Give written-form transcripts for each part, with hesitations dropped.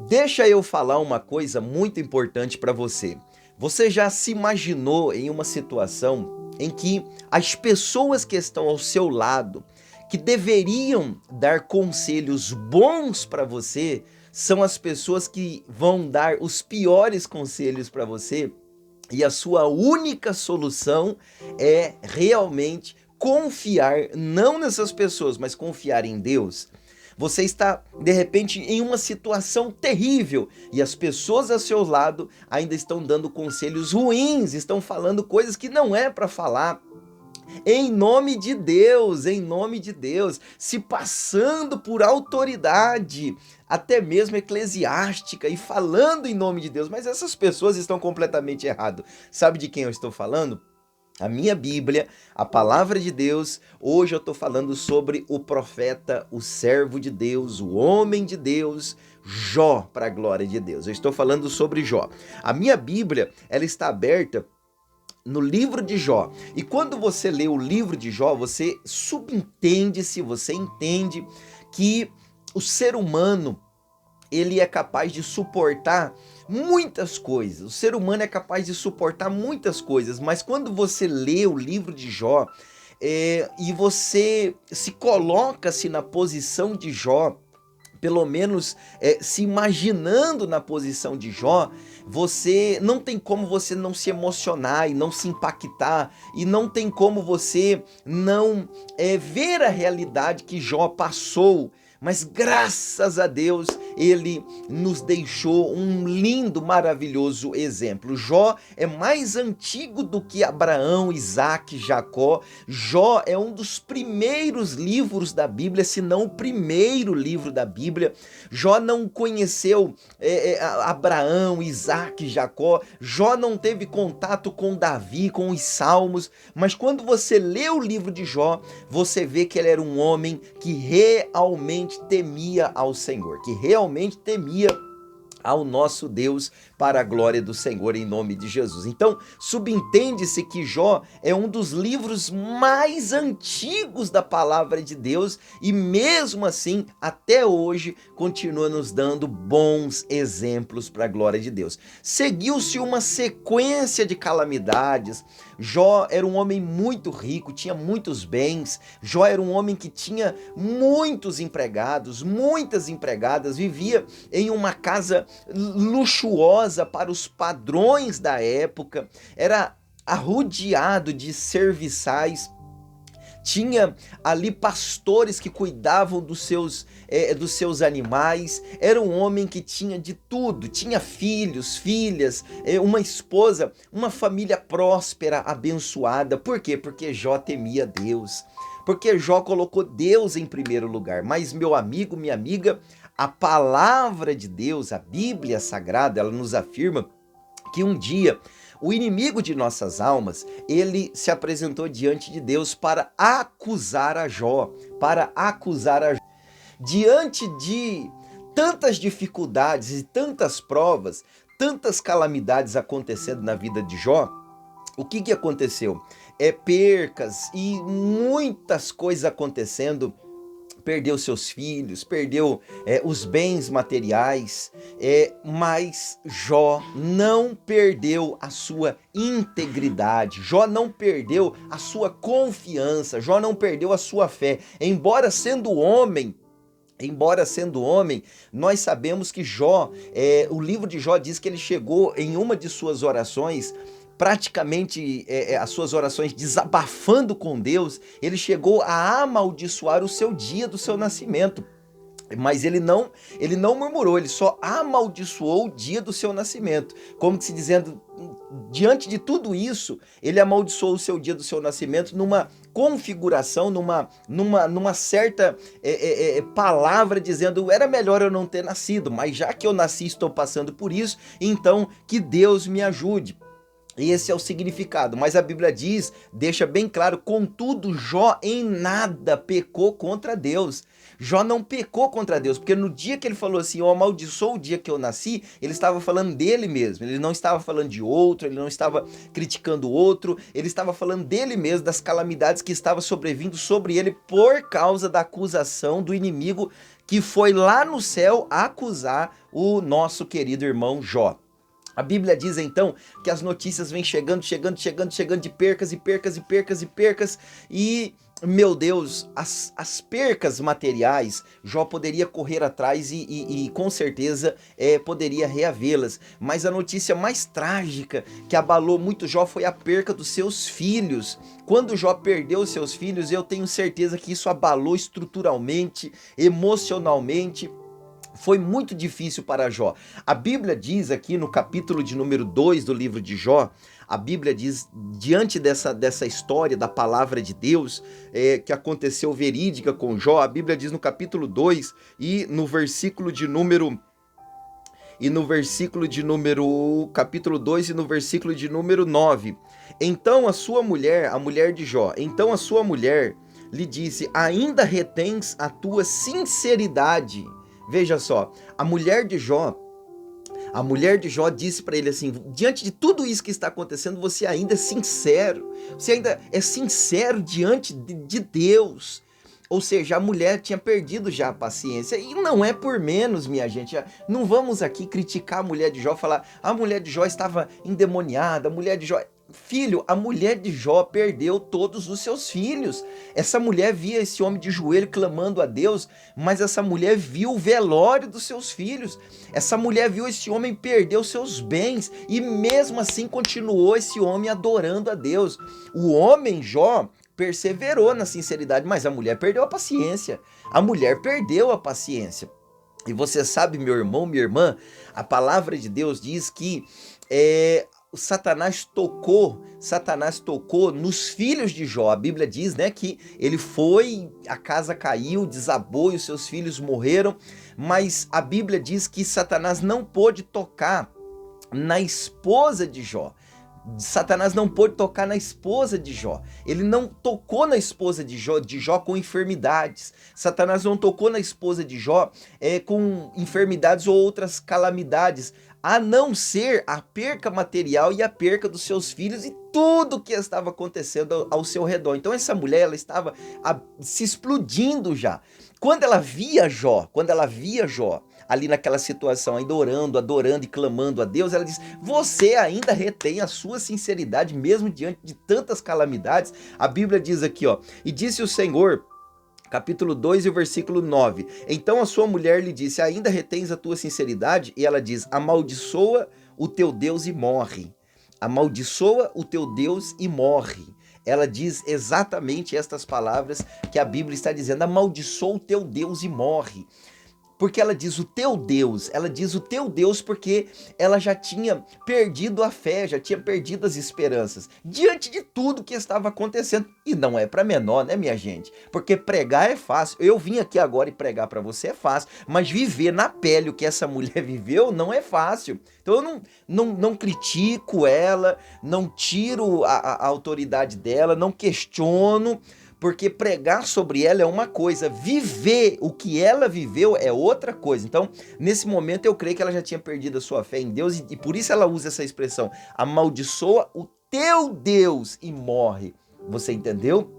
Deixa eu falar uma coisa muito importante para você. Você já se imaginou em uma situação em que as pessoas que estão ao seu lado, que deveriam dar conselhos bons para você, são as pessoas que vão dar os piores conselhos para você? E a sua única solução é realmente confiar não nessas pessoas, mas confiar em Deus. Você está, de repente, em uma situação terrível e as pessoas ao seu lado ainda estão dando conselhos ruins, estão falando coisas que não é para falar. Em nome de Deus, se passando por autoridade, até mesmo eclesiástica, e falando em nome de Deus, mas essas pessoas estão completamente errado. Sabe de quem eu estou falando? A minha Bíblia, a palavra de Deus. Hoje eu estou falando sobre o profeta, o servo de Deus, o homem de Deus, Jó, para a glória de Deus. Eu estou falando sobre Jó. A minha Bíblia, ela está aberta no livro de Jó. E quando você lê o livro de Jó, você subentende-se, você entende que o ser humano, ele é capaz de suportar muitas coisas. O ser humano é capaz de suportar muitas coisas, mas quando você lê o livro de Jó, e você se coloca-se na posição de Jó, pelo menos se imaginando na posição de Jó, você não tem como você não se emocionar e não se impactar, e não tem como você não ver a realidade que Jó passou. Mas graças a Deus, ele nos deixou um lindo, maravilhoso exemplo. Jó é mais antigo do que Abraão, Isaac, Jacó. Jó é um dos primeiros livros da Bíblia, se não o primeiro livro da Bíblia. Jó não conheceu Abraão, Isaac, Jacó. Jó não teve contato com Davi, com os Salmos. Mas quando você lê o livro de Jó, você vê que ele era um homem que realmente temia ao Senhor, que realmente temia ao nosso Deus, para a glória do Senhor, em nome de Jesus. Então, subentende-se que Jó é um dos livros mais antigos da palavra de Deus e mesmo assim, até hoje, continua nos dando bons exemplos para a glória de Deus. Seguiu-se uma sequência de calamidades. Jó era um homem muito rico, tinha muitos bens. Jó era um homem que tinha muitos empregados, muitas empregadas, vivia em uma casa luxuosa para os padrões da época, era arrodeado de serviçais, tinha ali pastores que cuidavam dos seus animais, era um homem que tinha de tudo, tinha filhos, filhas, uma esposa, uma família próspera, abençoada. Por quê? Porque Jó temia Deus, porque Jó colocou Deus em primeiro lugar. Mas meu amigo, minha amiga, a palavra de Deus, a Bíblia Sagrada, ela nos afirma que um dia o inimigo de nossas almas, ele se apresentou diante de Deus para acusar a Jó, diante de tantas dificuldades e tantas provas, tantas calamidades acontecendo na vida de Jó. O que aconteceu? Percas e muitas coisas acontecendo. Perdeu seus filhos, perdeu os bens materiais, mas Jó não perdeu a sua integridade, Jó não perdeu a sua confiança, Jó não perdeu a sua fé, embora sendo homem, nós sabemos que Jó, o livro de Jó diz que ele chegou em uma de suas orações, praticamente as suas orações desabafando com Deus, ele chegou a amaldiçoar o seu dia do seu nascimento. Mas ele não murmurou, ele só amaldiçoou o dia do seu nascimento, como que se dizendo, diante de tudo isso, ele amaldiçoou o seu dia do seu nascimento numa configuração, numa certa palavra dizendo, era melhor eu não ter nascido, mas já que eu nasci e estou passando por isso, então que Deus me ajude. Esse é o significado, mas a Bíblia diz, deixa bem claro, contudo, Jó em nada pecou contra Deus. Jó não pecou contra Deus, porque no dia que ele falou assim, eu amaldiçoo o dia que eu nasci, ele estava falando dele mesmo, ele não estava falando de outro, ele não estava criticando outro, ele estava falando dele mesmo, das calamidades que estavam sobrevindo sobre ele por causa da acusação do inimigo que foi lá no céu acusar o nosso querido irmão Jó. A Bíblia diz então que as notícias vêm chegando de percas e percas e percas e percas e, meu Deus, as percas materiais, Jó poderia correr atrás e com certeza poderia reavê-las. Mas a notícia mais trágica que abalou muito Jó foi a perca dos seus filhos. Quando Jó perdeu os seus filhos, eu tenho certeza que isso abalou estruturalmente, emocionalmente. Foi muito difícil para Jó. A Bíblia diz aqui no capítulo de número 2 do livro de Jó, a Bíblia diz, diante dessa história da palavra de Deus, que aconteceu verídica com Jó, a Bíblia diz no capítulo 2 e no versículo de número... capítulo 2 e no versículo de número 9. Então a sua mulher, a mulher de Jó, então a sua mulher lhe disse, ainda retens a tua sinceridade. Veja só, a mulher de Jó disse para ele assim, diante de tudo isso que está acontecendo, você ainda é sincero, você ainda é sincero diante de Deus. Ou seja, a mulher tinha perdido já a paciência, e não é por menos, minha gente, não vamos aqui criticar a mulher de Jó, falar, a mulher de Jó estava endemoniada, a mulher de Jó... Filho, a mulher de Jó perdeu todos os seus filhos. Essa mulher via esse homem de joelho clamando a Deus, mas essa mulher viu o velório dos seus filhos. Essa mulher viu esse homem perder os seus bens e mesmo assim continuou esse homem adorando a Deus. O homem Jó perseverou na sinceridade, mas a mulher perdeu a paciência. A mulher perdeu a paciência. E você sabe, meu irmão, minha irmã, a palavra de Deus diz que Satanás tocou nos filhos de Jó. A Bíblia diz, né, que ele foi, a casa caiu, desabou e os seus filhos morreram, mas a Bíblia diz que Satanás não pôde tocar na esposa de Jó. Satanás não pôde tocar na esposa de Jó. Ele não tocou na esposa de Jó com enfermidades. Satanás não tocou na esposa de Jó com enfermidades ou outras calamidades, a não ser a perca material e a perca dos seus filhos e tudo que estava acontecendo ao seu redor. Então essa mulher, ela estava se explodindo já. Quando ela via Jó ali naquela situação, ainda orando, adorando e clamando a Deus, ela diz, você ainda retém a sua sinceridade mesmo diante de tantas calamidades? A Bíblia diz aqui, ó, e disse o Senhor, capítulo 2 e o versículo 9, então a sua mulher lhe disse, ainda retens a tua sinceridade? E ela diz, amaldiçoa o teu Deus e morre. Amaldiçoa o teu Deus e morre. Ela diz exatamente estas palavras que a Bíblia está dizendo, amaldiçoa o teu Deus e morre. Porque ela diz o teu Deus porque ela já tinha perdido a fé, já tinha perdido as esperanças, diante de tudo que estava acontecendo. E não é para menor, né, minha gente? Porque pregar é fácil, eu vim aqui agora e pregar para você é fácil, mas viver na pele o que essa mulher viveu não é fácil. Então eu não critico ela, não tiro a autoridade dela, não questiono, porque pregar sobre ela é uma coisa, viver o que ela viveu é outra coisa. Então, nesse momento eu creio que ela já tinha perdido a sua fé em Deus e por isso ela usa essa expressão, amaldiçoa o teu Deus e morre. Você entendeu?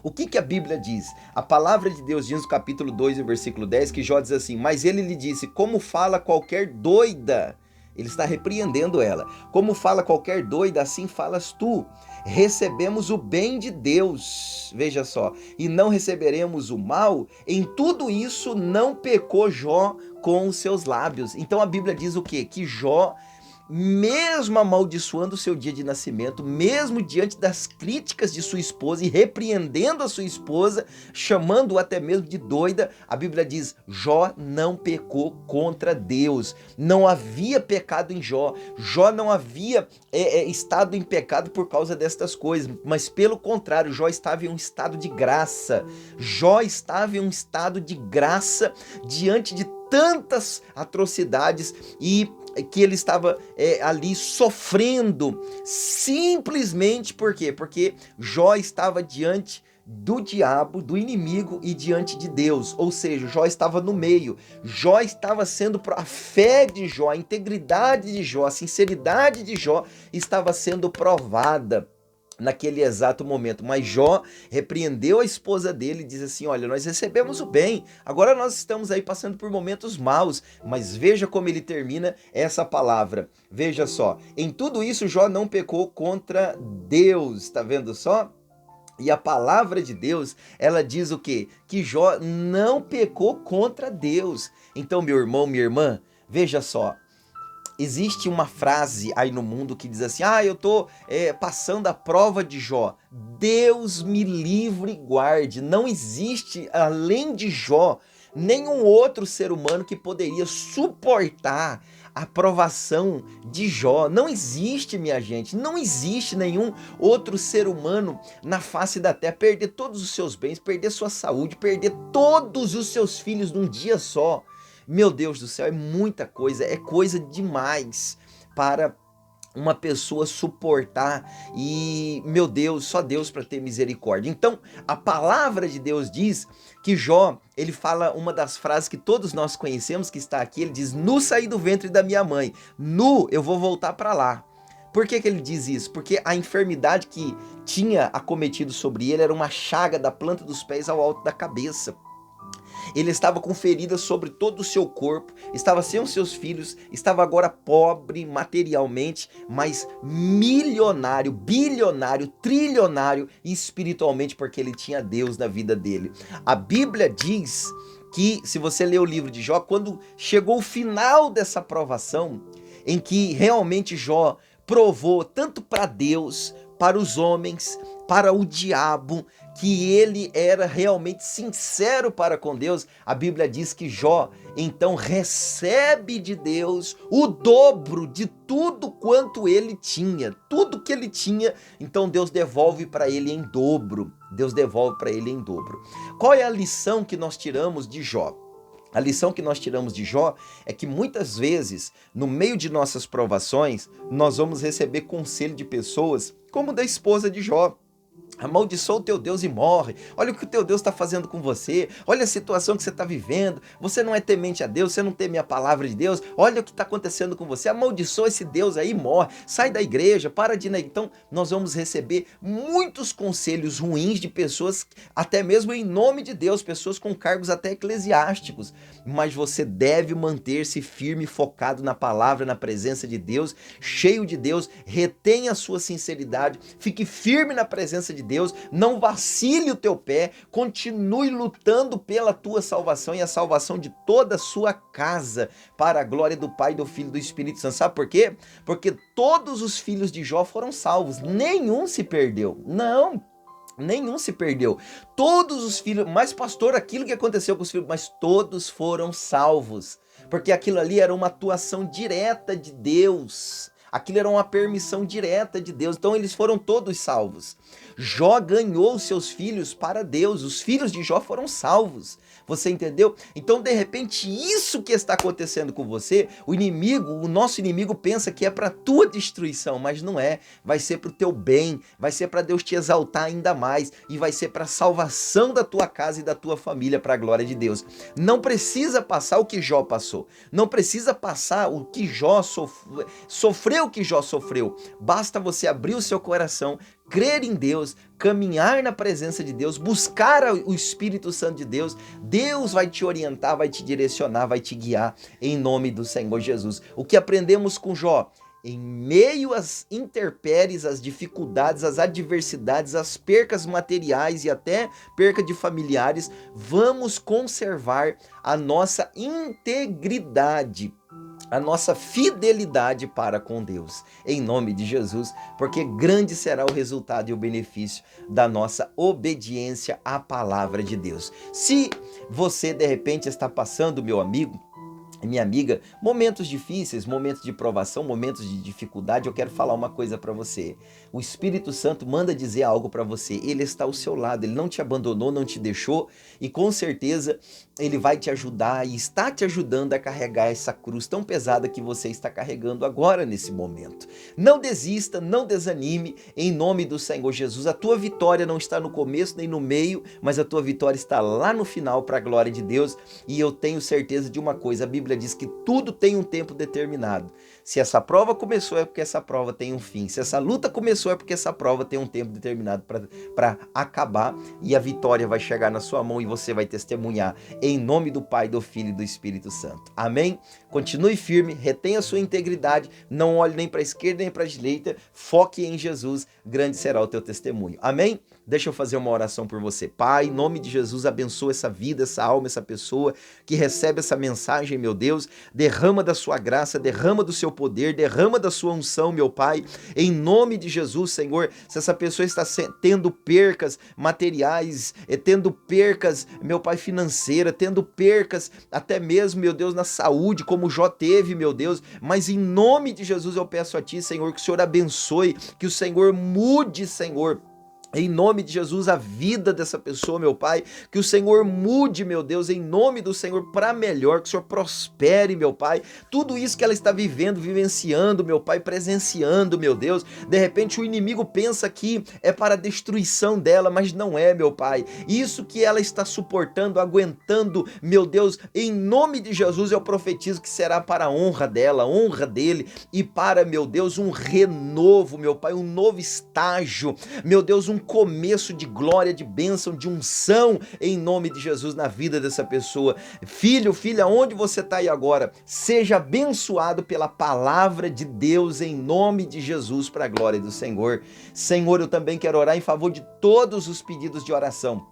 O que a Bíblia diz? A palavra de Deus diz no capítulo 2, versículo 10, que Jó diz assim, mas ele lhe disse, como fala qualquer doida? Ele está repreendendo ela. Como fala qualquer doida, assim falas tu. Recebemos o bem de Deus, veja só, e não receberemos o mal. Em tudo isso não pecou Jó com os seus lábios. Então a Bíblia diz o quê? Que Jó, mesmo amaldiçoando o seu dia de nascimento, mesmo diante das críticas de sua esposa e repreendendo a sua esposa, chamando-o até mesmo de doida, a Bíblia diz, Jó não pecou contra Deus, não havia pecado em Jó, Jó não havia estado em pecado por causa destas coisas, mas pelo contrário, Jó estava em um estado de graça, Jó estava em um estado de graça diante de tantas atrocidades e que ele estava ali sofrendo, simplesmente por quê? Porque Jó estava diante do diabo, do inimigo e diante de Deus, ou seja, Jó estava no meio, Jó estava sendo, a fé de Jó, a integridade de Jó, a sinceridade de Jó estava sendo provada. naquele exato momento. Mas Jó repreendeu a esposa dele e diz assim: olha, nós recebemos o bem, agora nós estamos aí passando por momentos maus. Mas veja como ele termina essa palavra. Veja só, em tudo isso Jó não pecou contra Deus, tá vendo só? E a palavra de Deus, ela diz o quê? Que Jó não pecou contra Deus. Então, meu irmão, minha irmã, veja só, existe uma frase aí no mundo que diz assim: eu tô passando a prova de Jó. Deus me livre e guarde. Não existe, além de Jó, nenhum outro ser humano que poderia suportar a provação de Jó. Não existe, minha gente, não existe nenhum outro ser humano na face da terra perder todos os seus bens, perder sua saúde, perder todos os seus filhos num dia só. Meu Deus do céu, é muita coisa, é coisa demais para uma pessoa suportar. E, meu Deus, só Deus para ter misericórdia. Então, a palavra de Deus diz que Jó, ele fala uma das frases que todos nós conhecemos, que está aqui, ele diz: nu saí do ventre da minha mãe, nu eu vou voltar para lá. Por que que ele diz isso? Porque a enfermidade que tinha acometido sobre ele era uma chaga da planta dos pés ao alto da cabeça. Ele estava com feridas sobre todo o seu corpo, estava sem os seus filhos, estava agora pobre materialmente, mas milionário, bilionário, trilionário espiritualmente, porque ele tinha Deus na vida dele. A Bíblia diz que, se você ler o livro de Jó, quando chegou o final dessa provação, em que realmente Jó provou tanto para Deus, para os homens, para o diabo, que ele era realmente sincero para com Deus, a Bíblia diz que Jó então recebe de Deus o dobro de tudo quanto ele tinha. Tudo que ele tinha, então Deus devolve para ele em dobro. Deus devolve para ele em dobro. Qual é a lição que nós tiramos de Jó? A lição que nós tiramos de Jó é que muitas vezes, no meio de nossas provações, nós vamos receber conselho de pessoas como da esposa de Jó. Amaldiçoa o teu Deus e morre. Olha o que o teu Deus está fazendo com você. Olha a situação que você está vivendo. Você não é temente a Deus, você não teme a palavra de Deus. Olha o que está acontecendo com você. Amaldiçoa esse Deus aí e morre. Sai da igreja, para de ir na... Então, nós vamos receber muitos conselhos ruins de pessoas, até mesmo em nome de Deus, pessoas com cargos até eclesiásticos. Mas você deve manter-se firme, focado na palavra, na presença de Deus, cheio de Deus. Retenha a sua sinceridade. Fique firme na presença de Deus, não vacile o teu pé, continue lutando pela tua salvação e a salvação de toda a sua casa, para a glória do Pai, do Filho e do Espírito Santo. Sabe por quê? Porque todos os filhos de Jó foram salvos, nenhum se perdeu. Não, nenhum se perdeu. Todos os filhos, mas pastor, aquilo que aconteceu com os filhos, mas todos foram salvos, porque aquilo ali era uma atuação direta de Deus. Aquilo era uma permissão direta de Deus, então eles foram todos salvos. Jó ganhou seus filhos para Deus, os filhos de Jó foram salvos. Você entendeu? Então, de repente, isso que está acontecendo com você, o inimigo, o nosso inimigo pensa que é para tua destruição, mas não é. Vai ser para o teu bem, vai ser para Deus te exaltar ainda mais e vai ser para a salvação da tua casa e da tua família, para a glória de Deus. Não precisa passar o que Jó passou, não precisa passar o que Jó sofreu o que Jó sofreu. Basta você abrir o seu coração, crer em Deus, caminhar na presença de Deus, buscar o Espírito Santo de Deus. Deus vai te orientar, vai te direcionar, vai te guiar em nome do Senhor Jesus. O que aprendemos com Jó? Em meio às intempéries, às dificuldades, às adversidades, às percas materiais e até perca de familiares, vamos conservar a nossa integridade, a nossa fidelidade para com Deus, em nome de Jesus, porque grande será o resultado e o benefício da nossa obediência à palavra de Deus. Se você de repente está passando, meu amigo, minha amiga, momentos difíceis, momentos de provação, momentos de dificuldade, eu quero falar uma coisa para você. O Espírito Santo manda dizer algo para você. Ele está ao seu lado, ele não te abandonou, não te deixou, e com certeza ele vai te ajudar e está te ajudando a carregar essa cruz tão pesada que você está carregando agora nesse momento. Não desista, não desanime, em nome do Senhor Jesus. A tua vitória não está no começo nem no meio, mas a tua vitória está lá no final, para a glória de Deus. E eu tenho certeza de uma coisa: a Bíblia Bíblia diz que tudo tem um tempo determinado. Se essa prova começou, é porque essa prova tem um fim. Se essa luta começou, é porque essa prova tem um tempo determinado para acabar, e a vitória vai chegar na sua mão e você vai testemunhar em nome do Pai, do Filho e do Espírito Santo. Amém? Continue firme, retenha a sua integridade, não olhe nem para a esquerda nem para a direita, foque em Jesus, grande será o teu testemunho. Amém? Deixa eu fazer uma oração por você. Pai, em nome de Jesus, abençoa essa vida, essa alma, essa pessoa que recebe essa mensagem, meu Deus. Derrama da sua graça, derrama do seu poder, derrama da sua unção, meu Pai. Em nome de Jesus, Senhor, se essa pessoa está tendo percas materiais, tendo percas, meu Pai, financeira, tendo percas até mesmo, meu Deus, na saúde, como Jó teve, meu Deus, mas em nome de Jesus eu peço a Ti, Senhor, que o Senhor abençoe, que o Senhor mude, Senhor, em nome de Jesus, a vida dessa pessoa, meu Pai, que o Senhor mude, meu Deus, em nome do Senhor, para melhor, que o Senhor prospere, meu Pai, tudo isso que ela está vivendo, vivenciando, meu Pai, presenciando, meu Deus, de repente o inimigo pensa que é para a destruição dela, mas não é, meu Pai, isso que ela está suportando, aguentando, meu Deus, em nome de Jesus, eu profetizo que será para a honra dela, a honra dele, e para, meu Deus, um renovo, meu Pai, um novo estágio, meu Deus, um começo de glória, de bênção, de unção em nome de Jesus na vida dessa pessoa. Filho, filha, onde você está aí agora, seja abençoado pela palavra de Deus em nome de Jesus para a glória do Senhor. Senhor, eu também quero orar em favor de todos os pedidos de oração.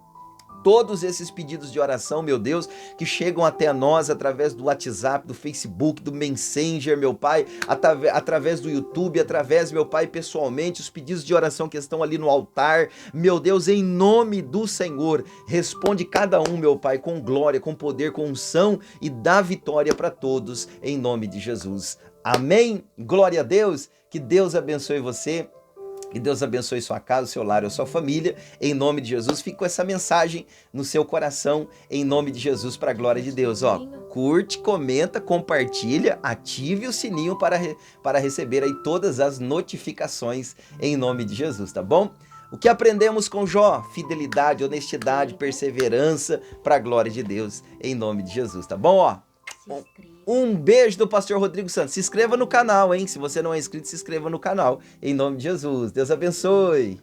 Todos esses pedidos de oração, meu Deus, que chegam até nós através do WhatsApp, do Facebook, do Messenger, meu Pai, através do YouTube, através, meu Pai, pessoalmente, os pedidos de oração que estão ali no altar, meu Deus, em nome do Senhor, responde cada um, meu Pai, com glória, com poder, com unção e dá vitória para todos, em nome de Jesus. Amém? Glória a Deus, que Deus abençoe você. Que Deus abençoe sua casa, seu lar ou sua família, em nome de Jesus. Fique com essa mensagem no seu coração, em nome de Jesus, para a glória de Deus. Ó, curte, comenta, compartilha, ative o sininho para receber aí todas as notificações, em nome de Jesus, tá bom? O que aprendemos com Jó? Fidelidade, honestidade, perseverança, para a glória de Deus, em nome de Jesus, tá bom? Ó, um beijo do pastor Rodrigo Santos. Se inscreva no canal, hein? Se você não é inscrito, se inscreva no canal. Em nome de Jesus. Deus abençoe.